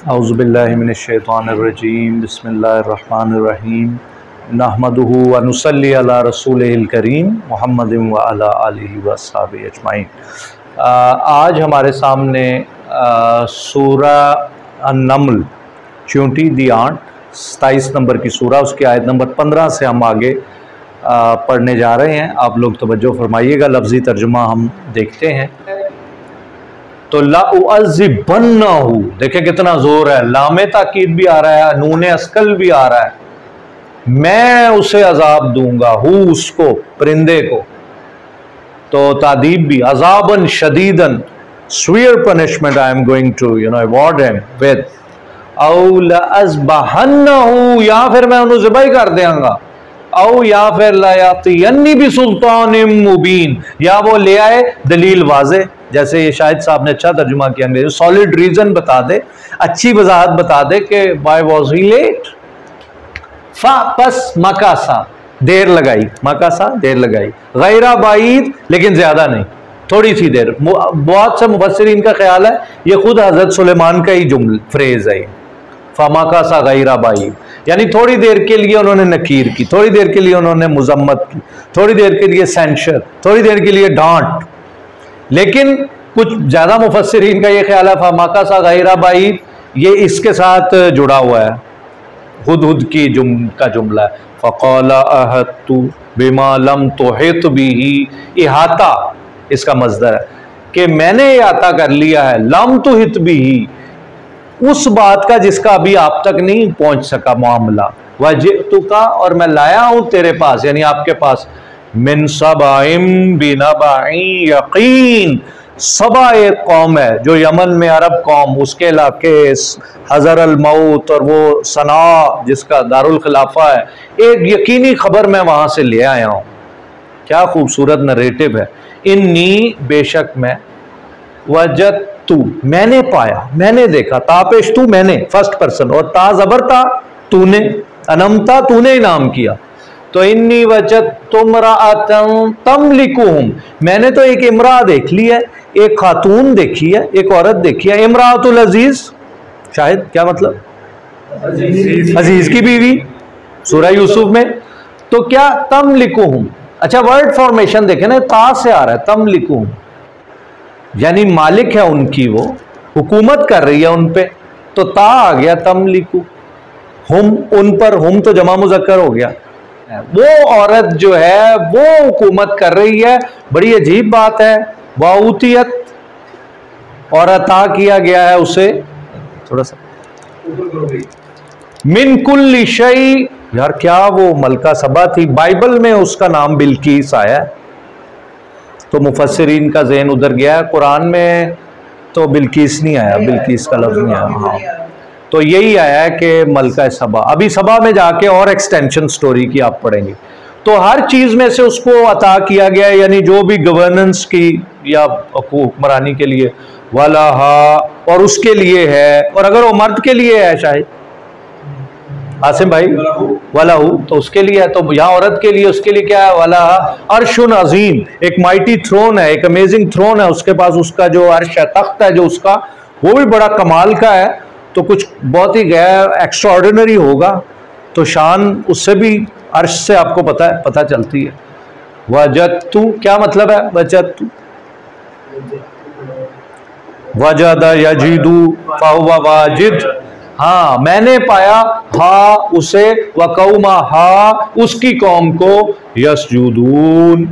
औज़ुबिल्लाहि मिनश्शैतानिर्रजीम बिस्मिल्लाहिर्रहमानिर्रहीम नहमदुहु व नुसल्ली अला रसूलिहिल करीम मुहम्मदिन व अला आलिहि व अस्हाबिहि अजमाइन। आज हमारे सामने सूरा अन-नम्ल चींटी दी आंट 27 नंबर की सूरा, उसकी आयत नंबर 15 से हम आगे पढ़ने जा रहे हैं। आप लोग तवज्जो फरमाइएगा, लफ्ज़ी तर्जुमा हम देखते हैं। तो लाउअज़्ज़िबन्नहु, देखें कितना जोर है, लामे ताकीद भी आ रहा है, नूने अस्कल भी आ रहा है। मैं उसे अजाब दूंगा, हूँ उसको, परिंदे को। तो तादीब भी, अजाबन शदीदन, severe punishment I am going to award him with, औ लअज़बहन्नहु, या फिर मैं उन्हें ज़िबाई कर देंगा, औ या फिर लयातियन्नी भी सुल्तान मुबीन, या वो ले आए दलील वाज़े। जैसे ये शाहिद साहब ने अच्छा तर्जुमा किया अंग्रेजी, सॉलिड रीजन बता दे, अच्छी वजाहत बता दे कि वाई वॉज ही लेट। बस मकासा, देर लगाई, मकासा देर लगाई, गैरा बाईद लेकिन ज्यादा नहीं, थोड़ी सी देर। बहुत से मुफस्सिरीन का ख्याल है ये खुद हजरत सुलेमान का ही जुमला फ्रेज है, फमाकासा गैरा बाईद, यानी थोड़ी देर के लिए उन्होंने नकीर की, थोड़ी देर के लिए उन्होंने मुजम्मत की, थोड़ी देर के लिए सेंशर, थोड़ी देर के लिए डांट। लेकिन कुछ ज्यादा मुफस्सिरीन का ये ख्याल है फमाकासा गैरा बाईद ये इसके साथ जुड़ा हुआ है, हुद की का जुमला है। फ़क़ाला अहत्तु बिमा लम तुहित बिही, इहाता इसका मज़दर है कि मैंने इहाता कर लिया है, लम तुहित बिही, उस बात का जिसका अभी आप तक नहीं पहुंच सका मामला। वजिअतुका, और मैं लाया हूं तेरे पास, यानी आपके पास, मिन सबाइम बिनबाइन यकीन, सबा एक कौम है जो यमन में, अरब कौम, उसके इलाके हज़र अल मौत और वो सना जिसका दारुल खिलाफा है, एक यकीनी खबर मैं वहां से ले आया हूं। क्या खूबसूरत नरेटिव है। इन्नी, बेशक मैं, वजदतु, मैंने पाया, मैंने देखा, तापेश तू, मैंने फर्स्ट पर्सन, और ता जबर था, तूने, अनमता तूने इनाम किया। तो इन्नी वजद तुमराअतन तमलिकुहुम, मैंने तो एक इमरा देख ली है, एक खातून देखी है, एक औरत देखी है, इमरातुल अजीज, शायद क्या मतलब, अजीज की बीवी, सूरा यूसुफ में। तो क्या तमलिकुहुम, अच्छा वर्ड फॉर्मेशन देखे ना, ता से आ रहा है तमलिकुहुम, यानी मालिक है उनकी, वो हुकूमत कर रही है उन पे, तो ता आ गया तमलिकु, हुम उन पर, हुम तो जमा मुज़क्कर हो गया। वो औरत जो है वो हुकूमत कर रही है, बड़ी अजीब बात है। वाउतियत, और अता किया गया है उसे, थोड़ा सा, मिन कुल्ली शै, यार क्या वो मलका सबा थी, बाइबल में उसका नाम बिल्कीस आया है, तो मुफस्सिरीन का ज़हन उधर गया है। कुरान में तो बिल्कीस नहीं आया, बिल्कीस का लफ्ज़ नहीं आया। हाँ, तो यही आया है कि मलका सबा। अभी सबा में जाके और एक्सटेंशन स्टोरी की आप पढ़ेंगे। तो हर चीज़ में से उसको अता किया गया है, यानी जो भी गवर्नेंस की या हुक्मरानी के लिए, वलहा, और उसके लिए है, और अगर वो मर्द के लिए है शायद आसिम भाई, वलहू, तो उसके लिए है। तो यहाँ औरत के लिए, उसके लिए क्या है, वलहा अर्शुन अजीम, एक माइटी थ्रोन है, एक अमेजिंग थ्रोन है उसके पास, उसका जो अर्श है, तख्त है जो उसका, वो भी बड़ा कमाल का है, तो कुछ बहुत ही गैर एक्स्ट्राऑर्डिनरी होगा, तो शान उससे भी, अर्श से आपको पता चलती है। वजदतु, क्या मतलब है वजदतु, वजद यजिदु फहुवा वाजिद, हाँ मैंने पाया, हा उसे, व कौमा, हा उसकी कौम को, यसजुदून,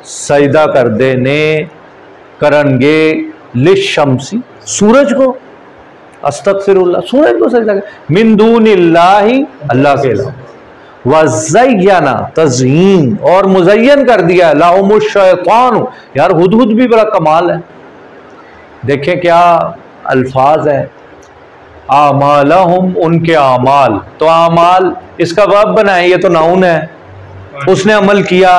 सजदा कर देने करनगे, लिशम्सी, सूरज को, अस्तगफिरुल्लाह, सूरज को सजदा कर, मिन दूनिल्लाहि, अल्लाह के अलावा, वज़य्यना, तज़यीन, और मुज़य्यन कर दिया, लाहुमुश शैतान, यार हुदहुद भी बड़ा कमाल है, देखें क्या अल्फाज है, आमालहुम, उनके आमाल, तो आमाल इसका वर्ब बनाए, ये तो नाउन है, उसने अमल किया,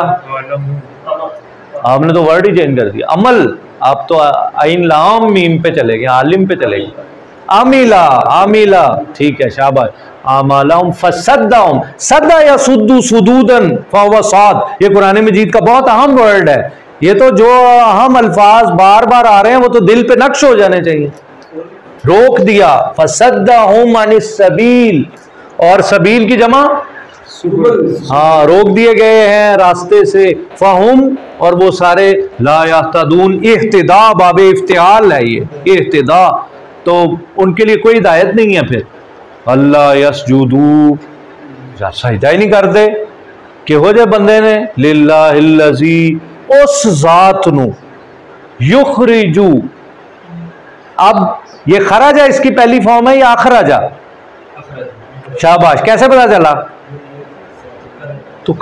आपने तो वर्ड ही चेंज कर दिया, अमल, आप तो आइन लाम मीम पे चले गए, आलिम पे चले गए, आमिला, आमिला, ठीक है, शाबाश, आमालहुम फसद्दाहुम, सद्दा या सुद्दू सुदूदन फहुवा साद, ये कुरान मजीद का बहुत अहम वर्ड है। ये तो जो अहम अल्फाज बार बार आ रहे हैं वो तो दिल पे नक्श हो जाने चाहिए। रोक दिया। फसद्दहुम अनिस सबील, और सबील की जमा हाँ, रोक दिए गए हैं रास्ते से। फहुम, और वो सारे ला यहतदून, इह्तिदा बाबे इफ्तिआल है ये, इह्तिदा, तो उनके लिए कोई हिदायत नहीं है। फिर अल्लाह यसजुदू, सजदा ही नहीं करते कि हो जाए बंदे ने लिल्लाहिल्लज़ी, उस जात नू, युखरिजू, अब ये खराजा इसकी पहली फॉर्म है या अखराजा? शाबाश, कैसे पता चला? तो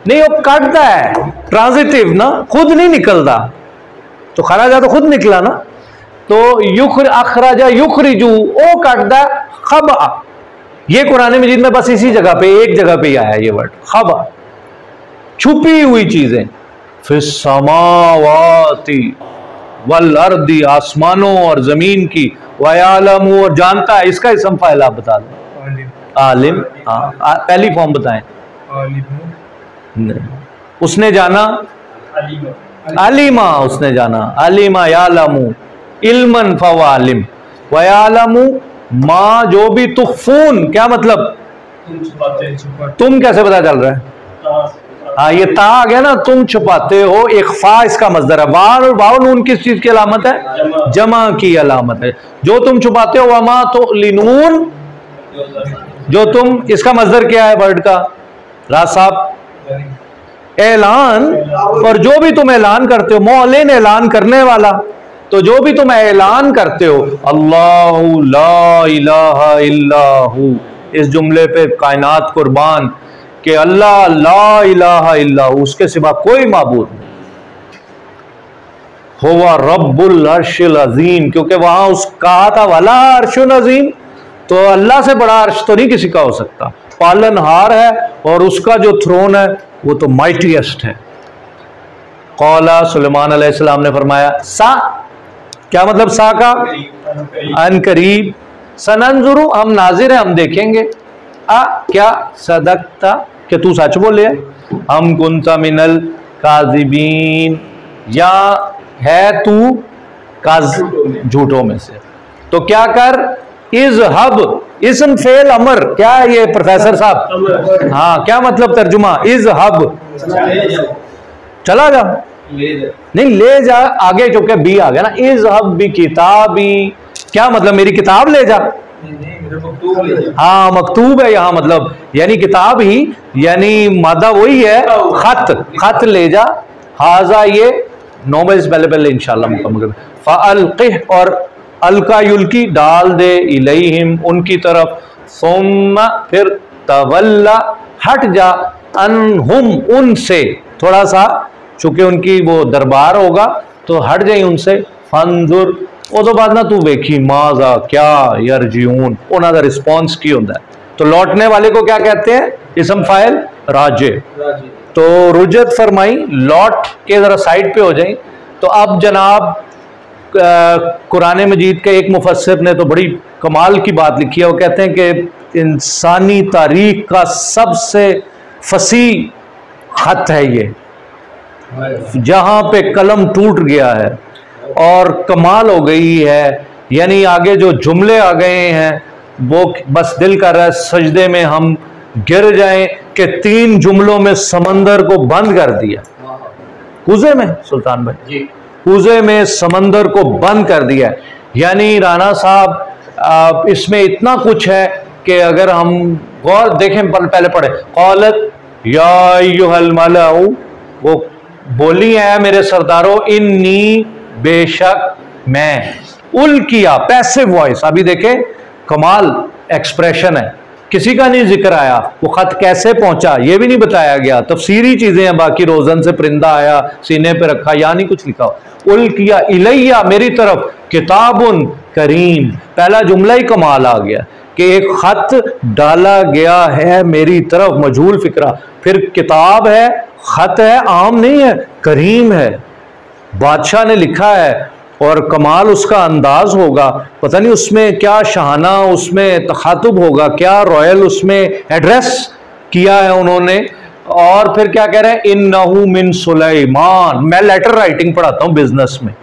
नहीं, वो काटता है, ट्रांजिटिव ना, खुद नहीं निकलता, तो खराजा तो खुद निकला ना। तो अखराजा युखरिजू, ओ काटता खबा, ये कुरान मजीद में बस इसी जगह पे, एक जगह पे ही आया ये वर्ड खबा, छुपी हुई चीजें। फिर समावाती वल अर्दी, आसमानों और जमीन की, वयालमु, और जानता है। इसका इसम फाइल आप बता दो। आलिम, पहली फॉर्म बताएं। उसने जाना, अलीमा, उसने जाना, अलीमा यालमु, इल्मन फवालिम, वयालमु माँ, जो भी तुखफून, क्या मतलब? तुम कैसे पता चल रहा है? हाँ, ये ता आ गया ना, तुम छुपाते हो। इख्फा इसका मजदर है। वाव नून किस चीज की अलामत है? जमा की अलामत है। जो तुम छुपाते हो, वमा तो लिनून, जो तुम, इसका मजदर क्या है वर्ड का? राज साहब, ऐलान, और जो भी तुम ऐलान करते हो, मौलिन, ऐलान करने वाला, तो जो भी तुम ऐलान करते हो, अल्लाहु ला इलाहा इल्लाहु, इस जुमले पे कायनात कुर्बान कि अल्लाह ला इलाहा इल्लाहु, उसके सिवा कोई माबूद नहीं, हुवा रब्बुल अर्शिल अजीम, क्योंकि वहां उस कहा था वाला अर्शुल अजीम, तो अल्लाह से बड़ा अर्श तो नहीं किसी का हो सकता। पालनहार है और उसका जो थ्रोन है वो तो माइटीएस्ट है। कौला, सुलेमान अलैहिस्सलाम ने फरमाया, सा, क्या मतलब सा का? अन करीब, सनंजुरु, हम नाजिर हैं, हम देखेंगे। क्या? सदकता, कि तू सच बोले है। हम कुंता मिनल काजिबीन, या है तू झूठों में से। तो क्या कर? इज़हब, इस्म फेल अमर, क्या है ये प्रोफेसर साहब? हाँ, क्या मतलब तर्जुमा? इज़हब, चला जा, नहीं ले जा, आगे चुके बी आ गया ना। इज़हब बी किताबी, क्या मतलब? मेरी किताब ले जा। हाँ, मकतूब है यहाँ, मतलब यानी किताब ही, यानी मादा वही है, खत, खत ले जा। हाजा, ये नॉर्मल पहले इंशाल्लाह मुकम्मल। फ़अल्क़िह, और अलका युल्की, डाल दे, इलैहिम, उनकी तरफ, सुम्मा, फिर तवल्ला, हट जा, अनहुम, उनसे, थोड़ा सा चूंकि उनकी वो दरबार होगा तो हट जाए उनसे। फंजुर, वो तो बाद ना तू वेखी, माजा, क्या यरजिऊन, उन्होंने रिस्पॉन्स की होता है। तो लौटने वाले को क्या कहते हैं? इसम फाइल राजे। तो रुजत फरमाई, लौट के जरा साइड पे हो जाए। तो अब जनाब कुरान मजीद के एक मुफस्सिर ने तो बड़ी कमाल की बात लिखी है। वो कहते हैं कि इंसानी तारीख का सबसे फसी खत है ये, जहाँ पे कलम टूट गया है और कमाल हो गई है। यानी आगे जो जुमले आ गए हैं वो बस दिल कर रहा है सजदे में हम गिर जाएं कि 3 जुमलों में समंदर को बंद कर दिया। कूजे में सुल्तान भाई, कूजे में समंदर को बंद कर दिया। यानी राना साहब इसमें इतना कुछ है कि अगर हम गौर देखें, पहले पढ़े, कौलत या अय्युहल मलाउ, वो बोली है मेरे सरदारों, इन्नी, बेशक मैं, उल किया, पैसिव वॉइस। अभी देखें कमाल एक्सप्रेशन है, किसी का नहीं जिक्र आया। वो खत कैसे पहुंचा ये भी नहीं बताया गया, तफसीरी चीजें हैं बाकी। रोजन से परिंदा आया, सीने पे रखा, या नहीं कुछ लिखा। उल किया इलैया, मेरी तरफ, किताबुन करीम, पहला जुमला ही कमाल आ गया कि एक खत डाला गया है मेरी तरफ, मजहूल फिक्रा। फिर किताब है, खत है, आम नहीं है, करीम है, बादशाह ने लिखा है। और कमाल उसका अंदाज होगा, पता नहीं उसमें क्या शहाना, उसमें तखातुब होगा, क्या रॉयल उसमें एड्रेस किया है उन्होंने। और फिर क्या कह रहे हैं, इन्नहु मिन सुलेमान। मैं लेटर राइटिंग पढ़ाता हूँ बिजनेस में,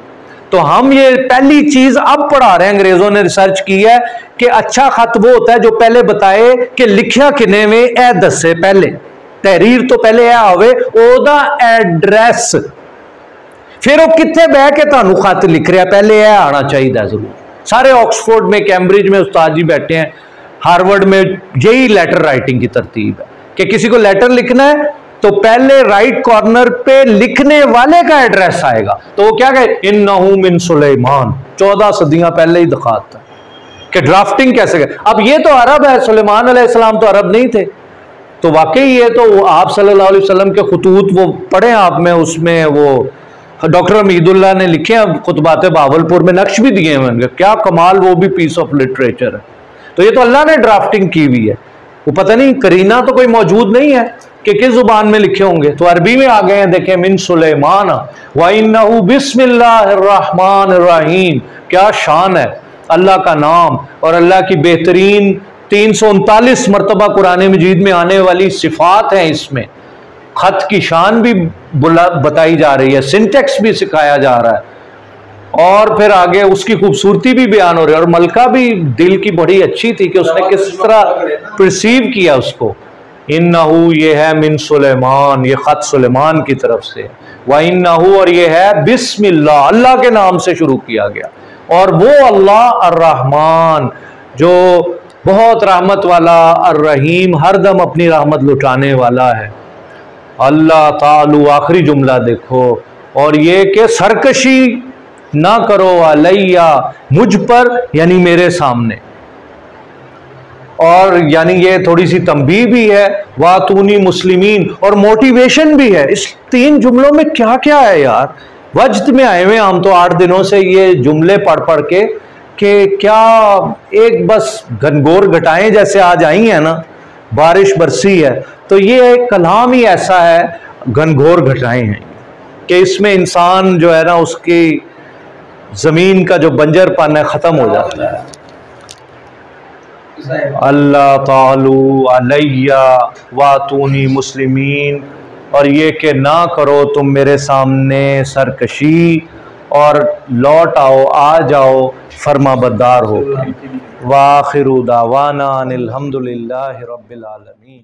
तो हम ये पहली चीज अब पढ़ा रहे हैं, अंग्रेजों ने रिसर्च की है कि अच्छा खत वो होता है जो पहले बताए कि लिखिया किने में ए दसे, पहले तहरीर तो पहले ए आवे ओदा एड्रैस, फिर वो कितने बह के तुहानू खत लिख रहा, पहले ए आना चाहिए जरूर। सारे ऑक्सफोर्ड में, कैम्ब्रिज में उस्ताद जी बैठे हैं, हार्वर्ड में यही लेटर राइटिंग की तरतीब है कि किसी को लेटर लिखना है तो पहले राइट कॉर्नर पे लिखने वाले का एड्रेस आएगा, तो वो क्या कहे, इन्नहु मिन सुलेमान, 14 सदियां पहले ही दिखाता है कि ड्राफ्टिंग कैसे गए। अब ये तो अरब है, सुलेमान अलैहिस्सलाम तो अरब नहीं थे, तो वाकई ये तो आप सल्लल्लाहु अलैहि वसल्लम के खुतूत वो पढ़े आप में, उसमें वो डॉक्टर हमीदुल्लाह ने लिखे हैं खुतबात बावलपुर में, नक्श भी दिए हैं, क्या कमाल, वो भी पीस ऑफ लिटरेचर है। तो ये तो अल्लाह ने ड्राफ्टिंग की हुई है, वो पता नहीं करीना तो कोई मौजूद नहीं है कि किस जुबान में लिखे होंगे, तो अरबी में आ गए हैं, देखें मिन सुलेमान व इन्नहु बिस्मिल्लाहिर्रहमानिर्रहीम, क्या शान है अल्लाह का नाम और अल्लाह की बेहतरीन 339 मरतबा कुरान मजीद में आने वाली सिफात हैं। इसमें खत की शान भी बताई जा रही है, सिंटेक्स भी सिखाया जा रहा है, और फिर आगे उसकी खूबसूरती भी बयान हो रही है। और मलका भी दिल की बड़ी अच्छी थी कि उसने किस तरह परसीव किया उसको। इन्नहु, ये है मिन सुलेमान, ये खत सुलेमान की तरफ से, व इन्नहु, और ये है बिस्मिल्लाह, अल्लाह के नाम से शुरू किया गया, और वो अल्लाह अर्रहमान जो बहुत रहमत वाला, अर्रहीम हरदम अपनी रहमत लुटाने वाला है। अल्लाह तालू, आखिरी जुमला देखो, और ये कि सरकशी ना करो अलैया, मुझ पर, यानी मेरे सामने, और यानी ये थोड़ी सी तंबीह भी है, वातूनी मुस्लिमीन, और मोटिवेशन भी है। इस 3 जुमलों में क्या क्या है यार, वजद में आए हुए हम तो 8 दिनों से ये जुमले पढ़ पढ़ के कि क्या एक बस घनघोर घटाएं जैसे आज आई हैं ना, बारिश बरसी है, तो ये एक कलाम ही ऐसा है, घनघोर घटाएं हैं, कि इसमें इंसान जो है ना, उसकी जमीन का जो बंजरपन है खत्म हो जाता है। अल्लाह तालू अलैया वातूनी मुस्लिमीन, और ये कि ना करो तुम मेरे सामने सरकशी, और लौट आओ, आ जाओ फरमाबरदार हो। वाखिरु दावाना अनिल हम्दुलिल्लाहि रब्बिल आलमीन।